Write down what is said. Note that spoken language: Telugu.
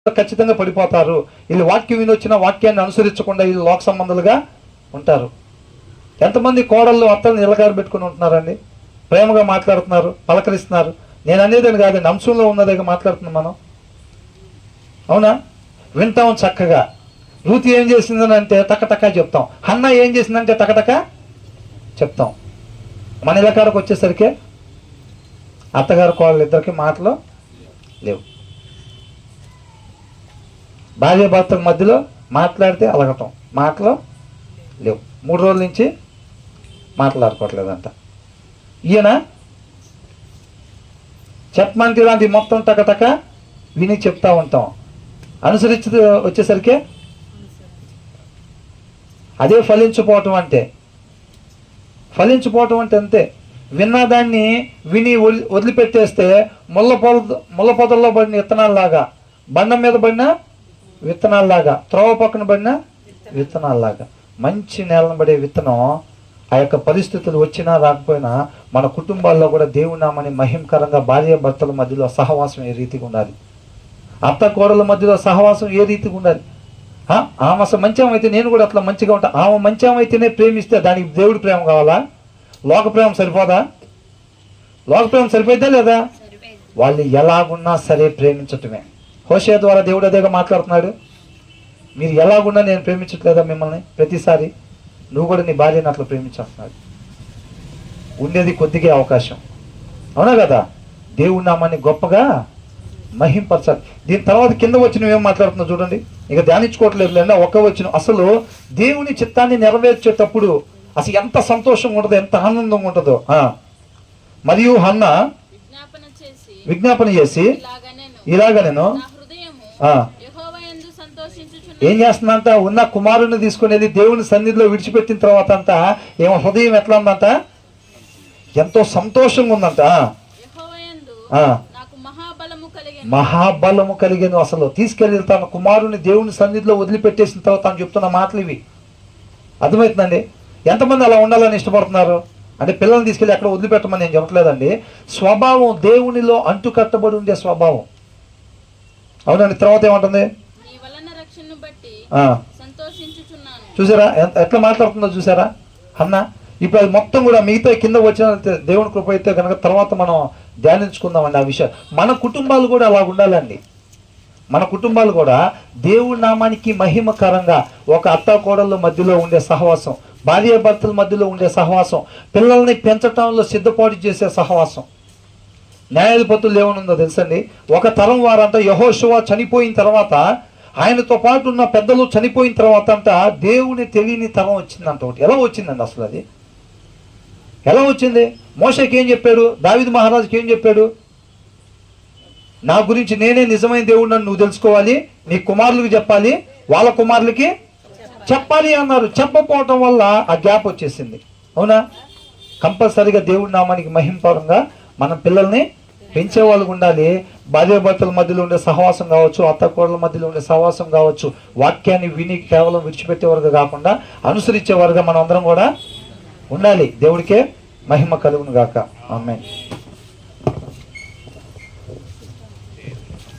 ఖచ్చితంగా పడిపోతారు. వీళ్ళు వాక్యం వినొచ్చిన వాక్యాన్ని అనుసరించకుండా వీళ్ళు లోక సంబంధాలుగా ఉంటారు. ఎంతమంది కోడళ్ళు అత్తలు నిలగారు పెట్టుకుని ఉంటున్నారండి, ప్రేమగా మాట్లాడుతున్నారు, పలకరిస్తున్నారు. నేను అనేదని కాదండి, అంశంలో ఉన్నదిగా మాట్లాడుతున్నాం మనం. అవునా? వింటాం చక్కగా. రూతి ఏం చేసిందని అంటే టకటకా చెప్తాం, హన్న ఏం చేసిందంటే టకటకా చెప్తాం. మన ఇలకాడకు వచ్చేసరికి అత్తగారు కోడలు ఇద్దరికి మాటలు లేవు. భార్య భర్త మధ్యలో మాట్లాడితే అలగటం, మాటలు లేవు. 3 రోజుల నుంచి మాట్లాడుకోవట్లేదంట. ఈయన చెప్పమంటే ఇలాంటి మొత్తం టకటక విని చెప్తా ఉంటాం. అనుసరించి వచ్చేసరికి అదే ఫలించిపోవటం అంటే. ఫలించిపోవటం అంటే అంతే. విన్నదాన్ని విని వదిలిపెట్టేస్తే ముళ్ళ పొదల్లో పడిన విత్తనాల్లాగా, బండం మీద పడిన విత్తనాల్లాగా, త్రోవ పక్కన పడిన విత్తనాల్లాగా. మంచి నేలను పడే విత్తనం ఆ యొక్క పరిస్థితులు వచ్చినా రాకపోయినా మన కుటుంబాల్లో కూడా దేవుని నామని మహిమకరంగా భార్య భర్తల మధ్యలో సహవాసం ఏ రీతిగా ఉండాలి, అత్త కోడల మధ్యలో సహవాసం ఏ రీతిగా ఉండాలి. ఆమె అసలు మంచి అయితే నేను కూడా అట్లా మంచిగా ఉంటా. ఆమె మంచి అయితేనే ప్రేమిస్తే దానికి దేవుడి ప్రేమ కావాలా? లోక ప్రేమ సరిపోదా? లోక ప్రేమ సరిపోద్దా లేదా? వాళ్ళు ఎలాగున్నా సరే ప్రేమించటమే. హోషేయ ద్వారా దేవుడు అదేగా మాట్లాడుతున్నాడు. మీరు ఎలాగున్నా నేను ప్రేమించట్లేదా మిమ్మల్ని? ప్రతిసారి నువ్వు కూడా నీ భార్యని అట్లా ప్రేమించేస్తున్నాడు. ఉండేది కొద్దిగా అవకాశం, అవునా కదా? దేవుడి నామాన్ని గొప్పగా మహింపరచాలి. దీని తర్వాత కింద వచ్చి నువ్వేం మాట్లాడుతున్నావు చూడండి. ఇక ధ్యానించుకోవట్లేదు లేదా ఒక్క వచ్చిన. అసలు దేవుని చిత్తాన్ని నెరవేర్చేటప్పుడు అసలు ఎంత సంతోషంగా ఉంటుందో, ఎంత ఆనందంగా ఉంటుందో. మరియు హన్న విజ్ఞాపన చేసి ఇలాగా నేను ఏం చేస్తుందంట, ఉన్న కుమారుని తీసుకుని వెళ్ళి దేవుని సన్నిధిలో విడిచిపెట్టిన తర్వాత అంట ఏమో హృదయం ఎట్లా ఉందంట, ఎంతో సంతోషంగా ఉందంట. మహాబలము కలిగేను. అసలు తీసుకెళ్ళి తన కుమారుని దేవుని సన్నిధిలో వదిలిపెట్టేసిన తర్వాత తను చెప్తున్న మాటలు ఇవి. అర్థమవుతుందండి? ఎంతమంది అలా ఉండాలని ఇష్టపడుతున్నారు అంటే పిల్లల్ని తీసుకెళ్ళి ఎక్కడ వదిలిపెట్టమని నేను చెప్పట్లేదండి. స్వభావం దేవునిలో అంటు కట్టబడి ఉండే స్వభావం. అవునండి. తర్వాత ఏమంటుంది? చూసారా ఎట్లా మాట్లాడుతుందో చూసారా అన్న. ఇప్పుడు అది మొత్తం కూడా మిగతా కింద వచ్చిన దేవుని కృప అయితే కనుక తర్వాత మనం ధ్యానించుకుందామండి ఆ విషయం. మన కుటుంబాలు కూడా అలా ఉండాలండి. మన కుటుంబాలు కూడా దేవుడి నామానికి మహిమకరంగా ఒక అత్త కోడళ్ళ మధ్యలో ఉండే సహవాసం, భార్య భర్తల మధ్యలో ఉండే సహవాసం, పిల్లల్ని పెంచటంలో సిద్ధపాటు చేసే సహవాసం. న్యాయాధిపతులు ఏమనుందో తెలుసండి, ఒక తరం వారంతా యెహోషువ చనిపోయిన తర్వాత ఆయనతో పాటు ఉన్న పెద్దలు చనిపోయిన తర్వాత అంట దేవుని తెలియని తరం వచ్చిందంట. ఒకటి ఎలా వచ్చిందండి అసలు? అది ఎలా వచ్చింది? మోషేకి ఏం చెప్పాడు? దావీదు మహారాజుకి ఏం చెప్పాడు? నా గురించి నేనే నిజమైన దేవుడు నన్ను నువ్వు తెలుసుకోవాలి, నీ కుమారులకు చెప్పాలి, వాళ్ళ కుమారులకి చెప్పాలి అన్నారు. చెప్పకపోవటం వల్ల ఆ గ్యాప్ వచ్చేసింది. అవునా? కంపల్సరీగా దేవుడి నామానికి మహిమపరంగా మనం పిల్లల్ని పెంచే వాళ్ళకు ఉండాలి. భార్యాభర్తల మధ్యలో ఉండే సహవాసం కావచ్చు, అత్త కోడల మధ్యలో ఉండే సహవాసం కావచ్చు, వాక్యాన్ని విని కేవలం విడిచిపెట్టేవారుగా కాకుండా అనుసరించేవారుగా మనం అందరం కూడా ఉండాలి. దేవుడికే మహిమ కలుగును గాక. ఆమేన్.